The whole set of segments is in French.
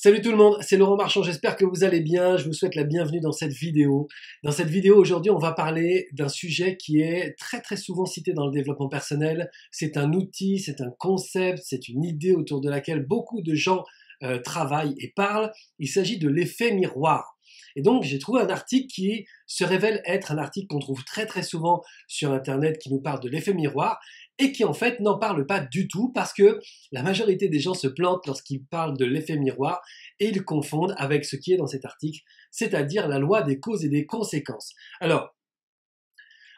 Salut tout le monde, c'est Laurent Marchand, j'espère que vous allez bien, je vous souhaite la bienvenue dans cette vidéo. Dans cette vidéo aujourd'hui, on va parler d'un sujet qui est très souvent cité dans le développement personnel. C'est un outil, c'est un concept, c'est une idée autour de laquelle beaucoup de gens travaillent et parlent. Il s'agit de l'effet miroir. Et donc j'ai trouvé un article qui se révèle être un article qu'on trouve très souvent sur internet qui nous parle de l'effet miroir et qui en fait n'en parle pas du tout parce que la majorité des gens se plantent lorsqu'ils parlent de l'effet miroir et ils confondent avec ce qui est dans cet article, c'est-à-dire la loi des causes et des conséquences. Alors,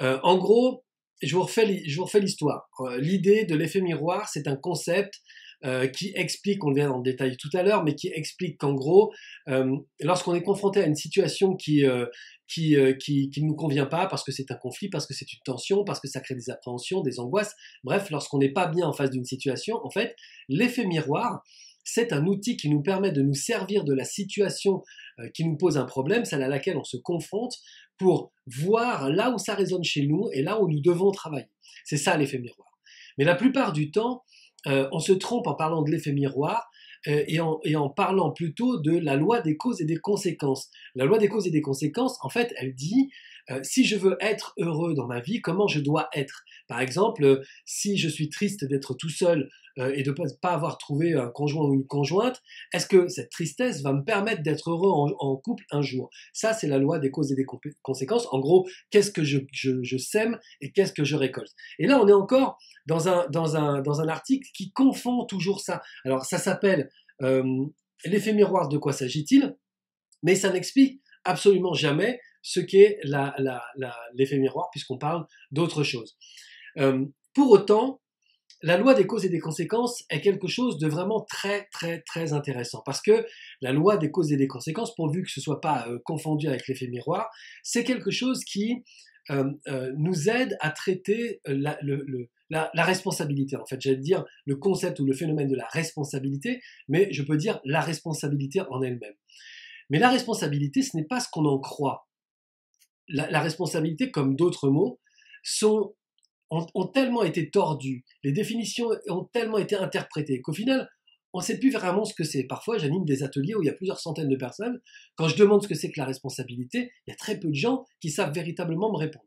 en gros, je vous refais l'histoire. L'idée de l'effet miroir, c'est un concept qui explique, on le verra en détail tout à l'heure, mais qui explique qu'en gros, lorsqu'on est confronté à une situation qui ne nous convient pas, parce que c'est un conflit, parce que c'est une tension, parce que ça crée des appréhensions, des angoisses, bref, lorsqu'on n'est pas bien en face d'une situation, en fait, l'effet miroir, c'est un outil qui nous permet de nous servir de la situation qui nous pose un problème, celle à laquelle on se confronte, pour voir là où ça résonne chez nous et là où nous devons travailler. C'est ça l'effet miroir. Mais la plupart du temps, on se trompe en parlant de l'effet miroir et en parlant plutôt de la loi des causes et des conséquences. La loi des causes et des conséquences, en fait, elle dit si je veux être heureux dans ma vie, comment je dois être. Par exemple, si je suis triste d'être tout seul et de ne pas avoir trouvé un conjoint ou une conjointe, est-ce que cette tristesse va me permettre d'être heureux en couple un jour? Ça, c'est la loi des causes et des conséquences. En gros, qu'est-ce que je sème et qu'est-ce que je récolte? Et là, on est encore dans un article qui confond toujours ça. Alors, ça s'appelle l'effet miroir, de quoi s'agit-il? Mais ça n'explique absolument jamais ce qu'est l'effet miroir, puisqu'on parle d'autre chose. Pour autant, la loi des causes et des conséquences est quelque chose de vraiment très intéressant, parce que la loi des causes et des conséquences, pourvu que ce soit pas confondu avec l'effet miroir, c'est quelque chose qui nous aide à traiter la responsabilité. En fait, j'allais dire le concept ou le phénomène de la responsabilité, mais je peux dire la responsabilité en elle-même. Mais la responsabilité, ce n'est pas ce qu'on en croit. La responsabilité, comme d'autres mots, ont tellement été tordues, les définitions ont tellement été interprétées qu'au final, on ne sait plus vraiment ce que c'est. Parfois, j'anime des ateliers où il y a plusieurs centaines de personnes. Quand je demande ce que c'est que la responsabilité, il y a très peu de gens qui savent véritablement me répondre.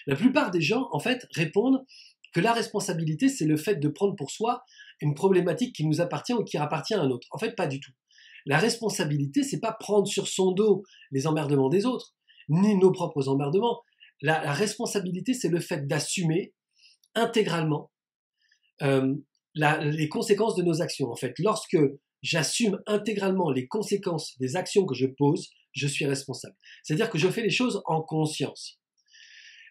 La plupart des gens, en fait, répondent que la responsabilité, c'est le fait de prendre pour soi une problématique qui nous appartient ou qui appartient à un autre. En fait, pas du tout. La responsabilité, c'est pas prendre sur son dos les emmerdements des autres, ni nos propres emmerdements. La responsabilité, c'est le fait d'assumer intégralement les conséquences de nos actions. En fait, lorsque j'assume intégralement les conséquences des actions que je pose, je suis responsable. C'est-à-dire que je fais les choses en conscience.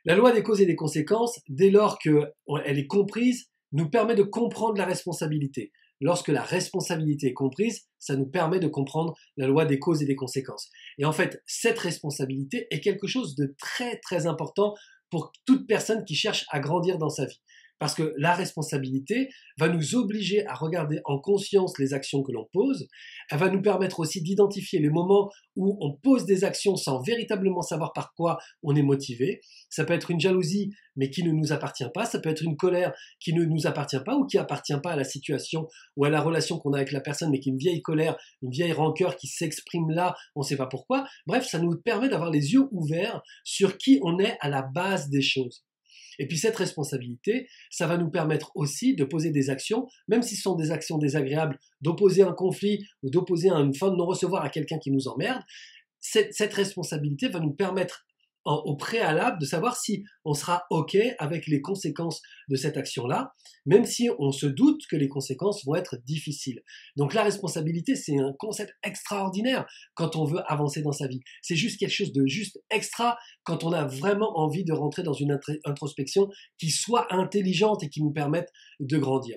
La loi des causes et des conséquences, dès lors qu'elle est comprise, nous permet de comprendre la responsabilité. Lorsque la responsabilité est comprise, ça nous permet de comprendre la loi des causes et des conséquences. Et en fait, cette responsabilité est quelque chose de très important pour toute personne qui cherche à grandir dans sa vie. Parce que la responsabilité va nous obliger à regarder en conscience les actions que l'on pose. Elle va nous permettre aussi d'identifier les moments où on pose des actions sans véritablement savoir par quoi on est motivé. Ça peut être une jalousie, mais qui ne nous appartient pas. Ça peut être une colère qui ne nous appartient pas ou qui appartient pas à la situation ou à la relation qu'on a avec la personne, mais qui est une vieille colère, une vieille rancœur qui s'exprime là, on ne sait pas pourquoi. Bref, ça nous permet d'avoir les yeux ouverts sur qui on est à la base des choses. Et puis cette responsabilité, ça va nous permettre aussi de poser des actions, même si ce sont des actions désagréables, d'opposer un conflit ou d'opposer une fin de non-recevoir à quelqu'un qui nous emmerde. Cette responsabilité va nous permettre au préalable de savoir si on sera OK avec les conséquences de cette action-là, même si on se doute que les conséquences vont être difficiles. Donc la responsabilité, c'est un concept extraordinaire quand on veut avancer dans sa vie. C'est juste quelque chose de juste extra quand on a vraiment envie de rentrer dans une introspection qui soit intelligente et qui nous permette de grandir.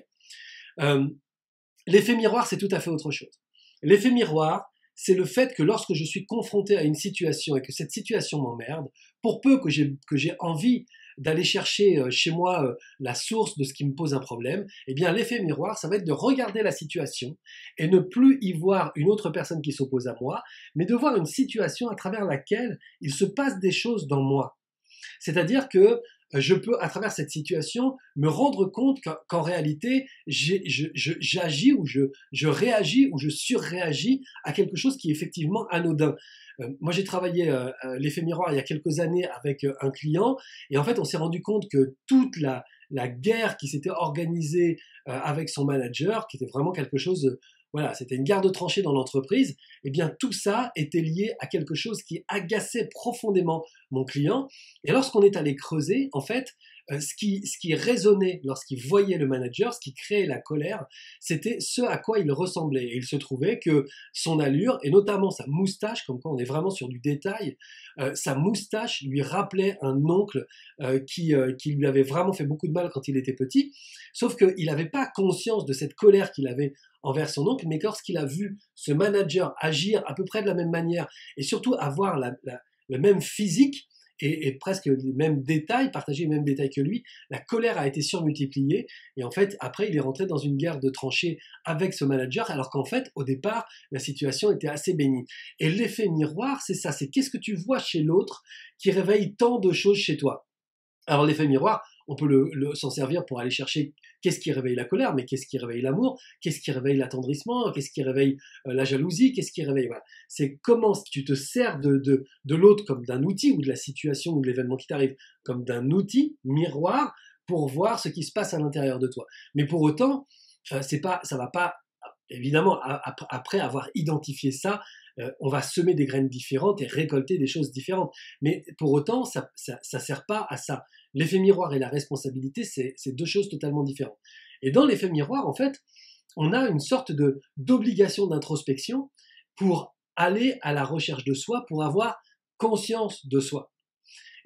L'effet miroir, c'est tout à fait autre chose. L'effet miroir, c'est le fait que lorsque je suis confronté à une situation et que cette situation m'emmerde, pour peu que j'ai envie d'aller chercher chez moi la source de ce qui me pose un problème, eh bien l'effet miroir, ça va être de regarder la situation et ne plus y voir une autre personne qui s'oppose à moi, mais de voir une situation à travers laquelle il se passe des choses dans moi. C'est-à-dire que je peux, à travers cette situation, me rendre compte qu'en réalité, j'agis ou je réagis ou je surréagis à quelque chose qui est effectivement anodin. Moi, j'ai travaillé l'effet miroir il y a quelques années avec un client, et en fait, on s'est rendu compte que toute la guerre qui s'était organisée avec son manager, qui était vraiment quelque chose voilà, c'était une guerre de tranchées dans l'entreprise, eh bien tout ça était lié à quelque chose qui agaçait profondément mon client. Et lorsqu'on est allé creuser, en fait, ce qui résonnait lorsqu'il voyait le manager, ce qui créait la colère, c'était ce à quoi il ressemblait. Et il se trouvait que son allure, et notamment sa moustache, comme quoi on est vraiment sur du détail, sa moustache lui rappelait un oncle qui lui avait vraiment fait beaucoup de mal quand il était petit, sauf qu'il n'avait pas conscience de cette colère qu'il avait envers son oncle, mais lorsqu'il a vu ce manager agir à peu près de la même manière, et surtout avoir le même physique, et presque les mêmes détails, partager les mêmes détails que lui, la colère a été surmultipliée, et en fait, après, il est rentré dans une guerre de tranchées avec ce manager, alors qu'en fait, au départ, la situation était assez bénie. Et l'effet miroir, c'est ça, c'est qu'est-ce que tu vois chez l'autre qui réveille tant de choses chez toi. Alors l'effet miroir, on peut s'en servir pour aller chercher qu'est-ce qui réveille la colère, mais qu'est-ce qui réveille l'amour, qu'est-ce qui réveille l'attendrissement, qu'est-ce qui réveille la jalousie, qu'est-ce qui réveille... Voilà. C'est comment tu te sers de l'autre comme d'un outil, ou de la situation ou de l'événement qui t'arrive comme d'un outil miroir pour voir ce qui se passe à l'intérieur de toi. Mais pour autant, ça va pas... Évidemment, après avoir identifié ça, on va semer des graines différentes et récolter des choses différentes. Mais pour autant, ça sert pas à ça. L'effet miroir et la responsabilité, c'est deux choses totalement différentes. Et dans l'effet miroir, en fait, on a une sorte d'obligation d'introspection pour aller à la recherche de soi, pour avoir conscience de soi.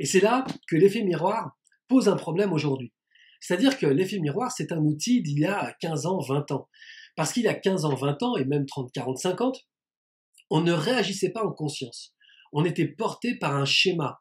Et c'est là que l'effet miroir pose un problème aujourd'hui. C'est-à-dire que l'effet miroir, c'est un outil d'il y a 15 ans, 20 ans. Parce qu'il y a 15 ans, 20 ans, et même 30, 40, 50, on ne réagissait pas en conscience. On était porté par un schéma.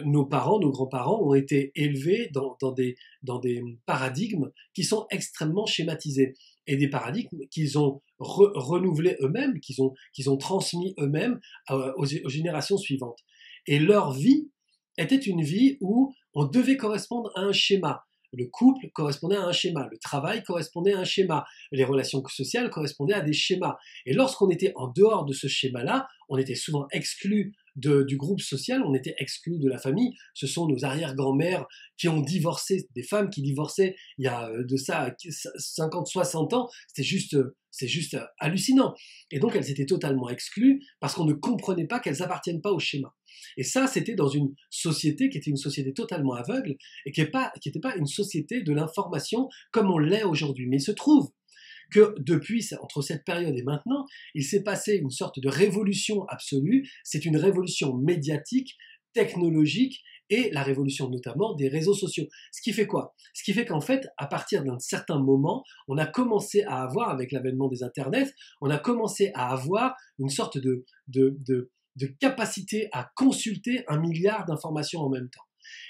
Nos parents, nos grands-parents ont été élevés dans des paradigmes qui sont extrêmement schématisés. Et des paradigmes qu'ils ont renouvelés eux-mêmes, qu'ils ont transmis eux-mêmes aux générations suivantes. Et leur vie était une vie où on devait correspondre à un schéma. Le couple correspondait à un schéma, le travail correspondait à un schéma, les relations sociales correspondaient à des schémas. Et lorsqu'on était en dehors de ce schéma-là, on était souvent exclu du groupe social, on était exclu de la famille. Ce sont nos arrière-grand-mères qui ont divorcé, des femmes qui divorçaient il y a de ça 50, 60 ans. C'est juste hallucinant. Et donc elles étaient totalement exclues parce qu'on ne comprenait pas qu'elles appartiennent pas au schéma. Et ça, c'était dans une société qui était une société totalement aveugle et qui n'était pas une société de l'information comme on l'est aujourd'hui. Mais il se trouve que depuis, entre cette période et maintenant, il s'est passé une sorte de révolution absolue. C'est une révolution médiatique, technologique, et la révolution notamment des réseaux sociaux. Ce qui fait quoi? Ce qui fait qu'en fait, à partir d'un certain moment, on a commencé à avoir, avec l'avènement des internets, on a commencé à avoir une sorte de capacité à consulter 1 milliard d'informations en même temps.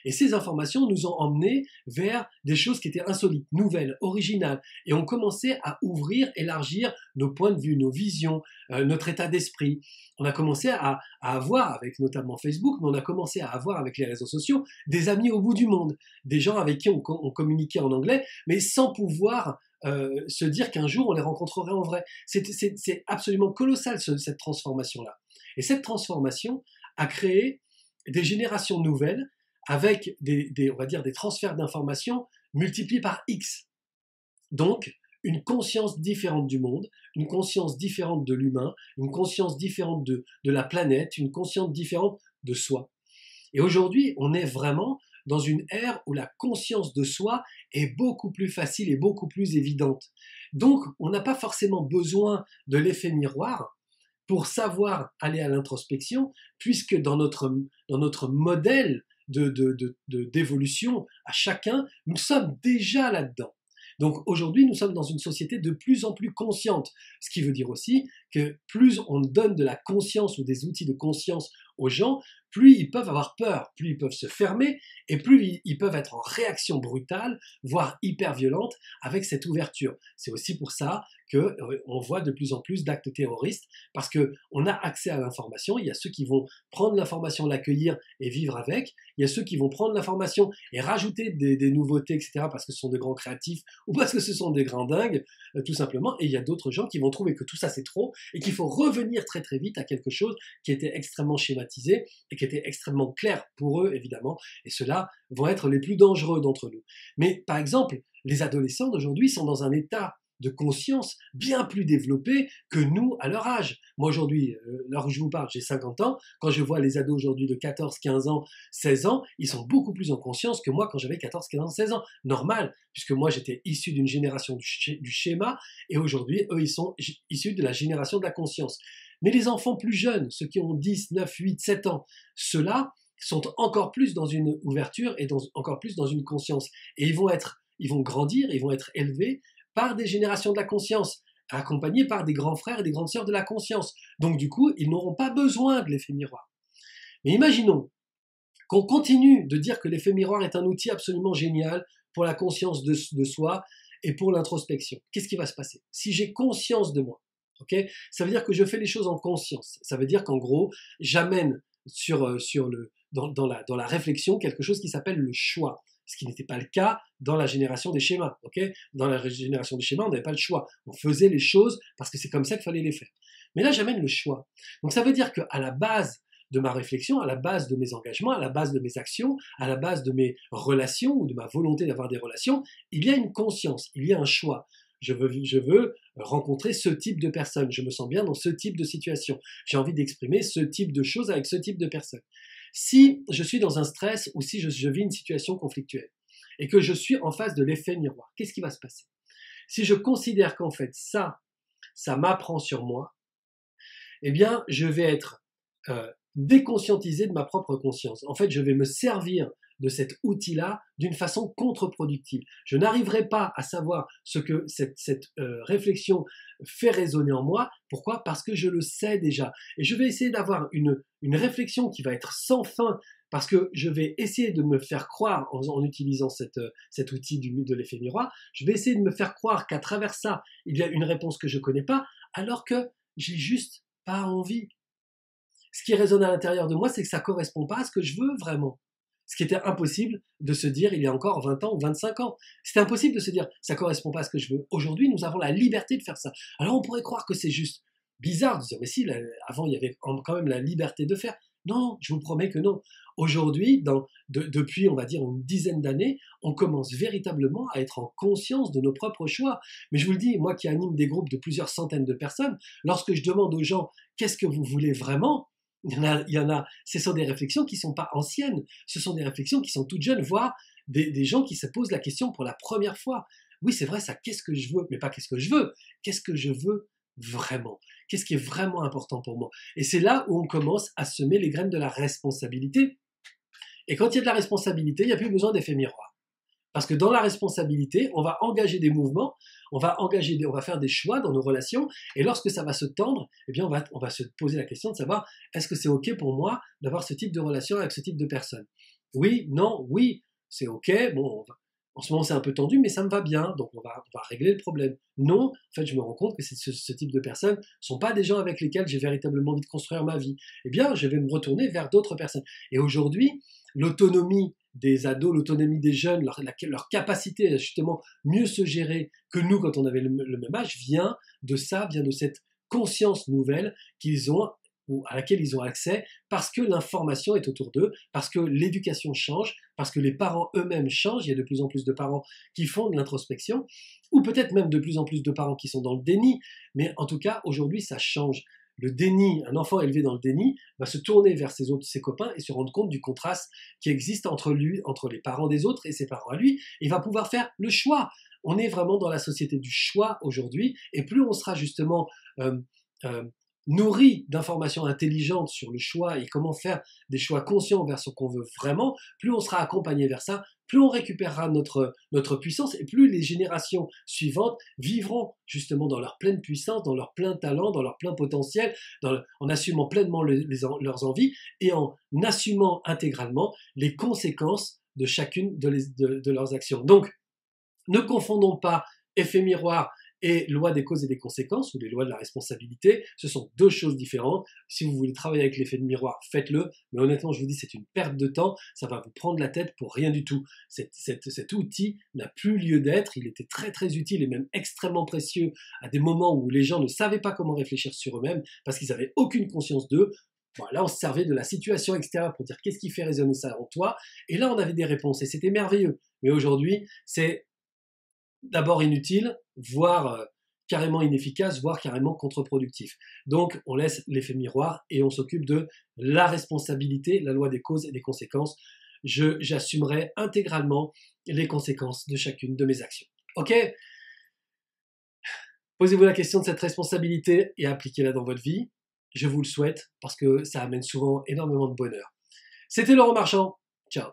Et ces informations nous ont emmenés vers des choses qui étaient insolites, nouvelles, originales. Et on commençait à ouvrir, élargir nos points de vue, nos visions, notre état d'esprit. On a commencé à avoir, avec notamment Facebook, mais on a commencé à avoir avec les réseaux sociaux, des amis au bout du monde, des gens avec qui on communiquait en anglais, mais sans pouvoir se dire qu'un jour on les rencontrerait en vrai. C'est absolument colossal cette transformation-là. Et cette transformation a créé des générations nouvelles avec on va dire des transferts d'informations multipliés par X. Donc, une conscience différente du monde, une conscience différente de l'humain, une conscience différente de la planète, une conscience différente de soi. Et aujourd'hui, on est vraiment dans une ère où la conscience de soi est beaucoup plus facile et beaucoup plus évidente. Donc, on n'a pas forcément besoin de l'effet miroir pour savoir aller à l'introspection, puisque dans notre modèle d'évolution à chacun, nous sommes déjà là-dedans. Donc aujourd'hui, nous sommes dans une société de plus en plus consciente, ce qui veut dire aussi que plus on donne de la conscience ou des outils de conscience aux gens, plus ils peuvent avoir peur, plus ils peuvent se fermer, et plus ils peuvent être en réaction brutale, voire hyper violente, avec cette ouverture. C'est aussi pour ça que on voit de plus en plus d'actes terroristes, parce que on a accès à l'information. Il y a ceux qui vont prendre l'information, l'accueillir et vivre avec. Il y a ceux qui vont prendre l'information et rajouter des nouveautés, etc., parce que ce sont des grands créatifs ou parce que ce sont des grands dingues, tout simplement. Et il y a d'autres gens qui vont trouver que tout ça c'est trop et qu'il faut revenir très très vite à quelque chose qui était extrêmement schématisé et qui était extrêmement clair pour eux, évidemment. Et ceux-là vont être les plus dangereux d'entre nous. Mais par exemple, les adolescents d'aujourd'hui sont dans un état de conscience bien plus développé que nous à leur âge. Moi aujourd'hui, l'heure où je vous parle, j'ai 50 ans. Quand je vois les ados aujourd'hui de 14, 15 ans, 16 ans, ils sont beaucoup plus en conscience que moi quand j'avais 14, 15 ans, 16 ans. Normal, puisque moi j'étais issu d'une génération du schéma et aujourd'hui, eux, ils sont issus de la génération de la conscience. Mais les enfants plus jeunes, ceux qui ont 10, 9, 8, 7 ans, ceux-là sont encore plus dans une ouverture et encore plus dans une conscience. Et ils vont grandir, ils vont être élevés par des générations de la conscience, accompagnés par des grands frères et des grandes sœurs de la conscience. Donc du coup, ils n'auront pas besoin de l'effet miroir. Mais imaginons qu'on continue de dire que l'effet miroir est un outil absolument génial pour la conscience de soi et pour l'introspection. Qu'est-ce qui va se passer? Si j'ai conscience de moi, okay, ça veut dire que je fais les choses en conscience. Ça veut dire qu'en gros, j'amène dans la réflexion quelque chose qui s'appelle le choix. Ce qui n'était pas le cas dans la génération des schémas. Okay, dans la génération des schémas, on n'avait pas le choix. On faisait les choses parce que c'est comme ça qu'il fallait les faire. Mais là, j'amène le choix. Donc ça veut dire qu'à la base de ma réflexion, à la base de mes engagements, à la base de mes actions, à la base de mes relations ou de ma volonté d'avoir des relations, il y a une conscience, il y a un choix. Je veux rencontrer ce type de personne. Je me sens bien dans ce type de situation. J'ai envie d'exprimer ce type de choses avec ce type de personne. Si je suis dans un stress ou si je vis une situation conflictuelle et que je suis en face de l'effet miroir, qu'est-ce qui va se passer? Si je considère qu'en fait ça m'apprend sur moi, eh bien je vais être déconscientisé de ma propre conscience. En fait, je vais me servir de cet outil-là d'une façon contre-productive. Je n'arriverai pas à savoir ce que cette réflexion fait résonner en moi. Pourquoi? Parce que je le sais déjà. Et je vais essayer d'avoir une réflexion qui va être sans fin, parce que je vais essayer de me faire croire, en utilisant cet outil de l'effet miroir, je vais essayer de me faire croire qu'à travers ça, il y a une réponse que je ne connais pas, alors que j'ai juste pas envie. Ce qui résonne à l'intérieur de moi, c'est que ça ne correspond pas à ce que je veux vraiment. Ce qui était impossible de se dire il y a encore 20 ans ou 25 ans. C'était impossible de se dire ça ne correspond pas à ce que je veux. Aujourd'hui, nous avons la liberté de faire ça. Alors on pourrait croire que c'est juste bizarre de dire mais si, avant il y avait quand même la liberté de faire. Non, je vous promets que non. Aujourd'hui, depuis on va dire une dizaine d'années, on commence véritablement à être en conscience de nos propres choix. Mais je vous le dis, moi qui anime des groupes de plusieurs centaines de personnes, lorsque je demande aux gens qu'est-ce que vous voulez vraiment, il y en a, ce sont des réflexions qui ne sont pas anciennes, ce sont des réflexions qui sont toutes jeunes, voire des gens qui se posent la question pour la première fois. Oui, c'est vrai ça, qu'est-ce que je veux? Mais pas qu'est-ce que je veux, qu'est-ce que je veux vraiment? Qu'est-ce qui est vraiment important pour moi? Et c'est là où on commence à semer les graines de la responsabilité. Et quand il y a de la responsabilité, il n'y a plus besoin d'effet miroir. Parce que dans la responsabilité, on va engager des mouvements, on va faire des choix dans nos relations, et lorsque ça va se tendre, eh bien on va se poser la question de savoir est-ce que c'est ok pour moi d'avoir ce type de relation avec ce type de personne? Oui, non, oui, c'est ok. Bon, en ce moment c'est un peu tendu, mais ça me va bien, donc on va régler le problème. Non, en fait je me rends compte que ce type de personnes ne sont pas des gens avec lesquels j'ai véritablement envie de construire ma vie. Eh bien, je vais me retourner vers d'autres personnes. Et aujourd'hui, l'autonomie des ados, l'autonomie des jeunes, leur capacité à justement mieux se gérer que nous quand on avait le même âge, vient de ça, vient de cette conscience nouvelle qu'ils ont ou à laquelle ils ont accès parce que l'information est autour d'eux, parce que l'éducation change, parce que les parents eux-mêmes changent, il y a de plus en plus de parents qui font de l'introspection, ou peut-être même de plus en plus de parents qui sont dans le déni, mais en tout cas aujourd'hui ça change. Le déni, un enfant élevé dans le déni va se tourner vers ses copains et se rendre compte du contraste qui existe entre les parents des autres et ses parents à lui. Il va pouvoir faire le choix. On est vraiment dans la société du choix aujourd'hui, et plus on sera justement nourri d'informations intelligentes sur le choix et comment faire des choix conscients vers ce qu'on veut vraiment, plus on sera accompagné vers ça, plus on récupérera notre puissance et plus les générations suivantes vivront justement dans leur pleine puissance, dans leur plein talent, dans leur plein potentiel, en assumant pleinement leurs envies et en assumant intégralement les conséquences de chacune de leurs actions. Donc, ne confondons pas effet miroir et loi des causes et des conséquences, ou les lois de la responsabilité. Ce sont deux choses différentes. Si vous voulez travailler avec l'effet de miroir, faites-le. Mais honnêtement, je vous dis, c'est une perte de temps. Ça va vous prendre la tête pour rien du tout. Cet outil n'a plus lieu d'être. Il était très très utile et même extrêmement précieux à des moments où les gens ne savaient pas comment réfléchir sur eux-mêmes parce qu'ils n'avaient aucune conscience d'eux. Bon, là, on se servait de la situation extérieure pour dire qu'est-ce qui fait résonner ça en toi. Et là, on avait des réponses et c'était merveilleux. Mais aujourd'hui, c'est d'abord inutile, voire carrément inefficace, voire carrément contre-productif. Donc, on laisse l'effet miroir et on s'occupe de la responsabilité, la loi des causes et des conséquences. J'assumerai intégralement les conséquences de chacune de mes actions. Ok ? Posez-vous la question de cette responsabilité et appliquez-la dans votre vie. Je vous le souhaite parce que ça amène souvent énormément de bonheur. C'était Laurent Marchand. Ciao.